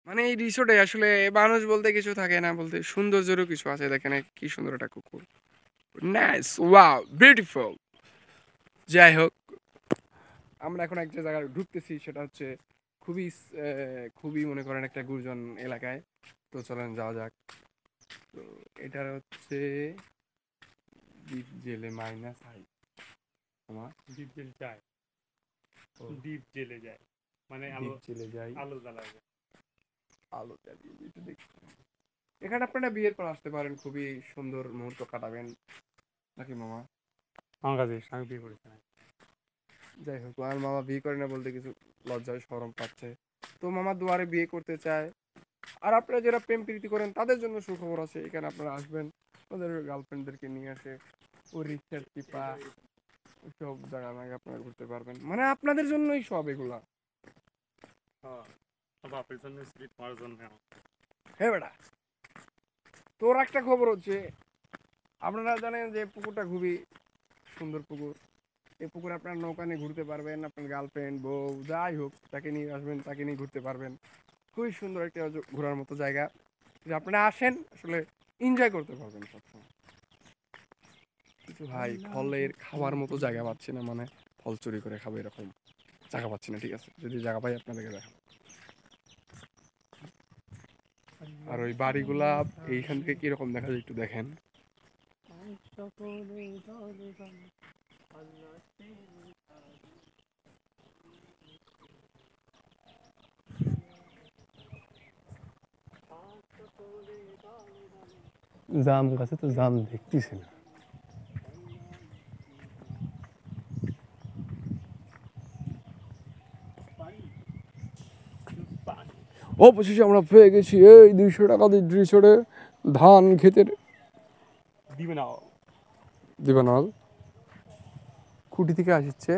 মানে এই রিসোর্টে আসলে মানুষ বলতে কিছু থাকে না, বলতে সৌন্দর্যেরও কিছু আছে। দেখেন কি সুন্দর একটা কুকুর। Nice, wow, beautiful. যাই হোক, আমরা এখন একটা জায়গায় ঢুকতেছি, সেটা হচ্ছে খুবই খুবই মনে করেন একটা গুরজন এলাকায়। তো চলেন যাওয়া যাক। তো এটার হচ্ছে দ্বীপ জেলে মাইনাস হাই। আমার দ্বীপ জেলে যায়, দ্বীপ জেলে যায় মানে দ্বীপ জেলে যাই, আলো জ্বালায়। আলো জ্বালিয়ে এটা দেখতে। এখানে আপনারা বিয়ের পর আসতে পারেন, খুবই সুন্দর মুহূর্ত কাটাবেন, নাকি মামা? আমার কাছে আমি বিয়ে করেছি না। যাই হোক, আমার মামা বিয়ে করে না বলতে কিছু লজ্জায় শরম পাচ্ছে। তো মামা দুয়ারে বিয়ে করতে চায়। আর আপনারা যারা প্রেম প্রীতি করেন তাদের জন্য সুখবর আছে, এখানে আপনারা আসবেন ওদের গার্লফ্রেন্ডদেরকে নিয়ে আসে, ও রিক্সার টিপা সব জায়গা নাকি আপনারা ঘুরতে পারবেন, মানে আপনাদের জন্যই সব এগুলা। হ্যাঁ, বাপের জন্য স্ত্রী, তোমার জন্য। হ্যাঁ বেটা, তোর একটা খবর হচ্ছে, আপনারা জানেন যে পুকুরটা খুবই সুন্দর পুকুর। এই পুকুরে আপনার নৌকা নিয়ে ঘুরতে পারবেন, আপনার গার্লফ্রেন্ড বউ যাই হোক তাকে নিয়ে আসবেন, তাকে নিয়ে ঘুরতে পারবেন। খুবই সুন্দর একটা ঘোরার মতো জায়গা, যদি আপনারা আসেন আসলে এনজয় করতে পারবেন সবসময়। কিন্তু ভাই ফলের খাওয়ার মতো জায়গা পাচ্ছি না, মানে ফল চুরি করে খাবো এরকম জায়গা পাচ্ছি না। ঠিক আছে, যদি জায়গা পাই আপনাদেরকে দেখাবো। আর ওই বাড়িগুলা এইখান থেকে কিরকম দেখা যায় একটু দেখেন। জাম গাছে তো জাম দেখতেছি না। অবশেষে আমরা পেয়ে গেছি এই 200 টাকা দিয়ে রিসোর্টে ধান ক্ষেতের দিবে না। দিবানল খুঁটি থেকে আসছে।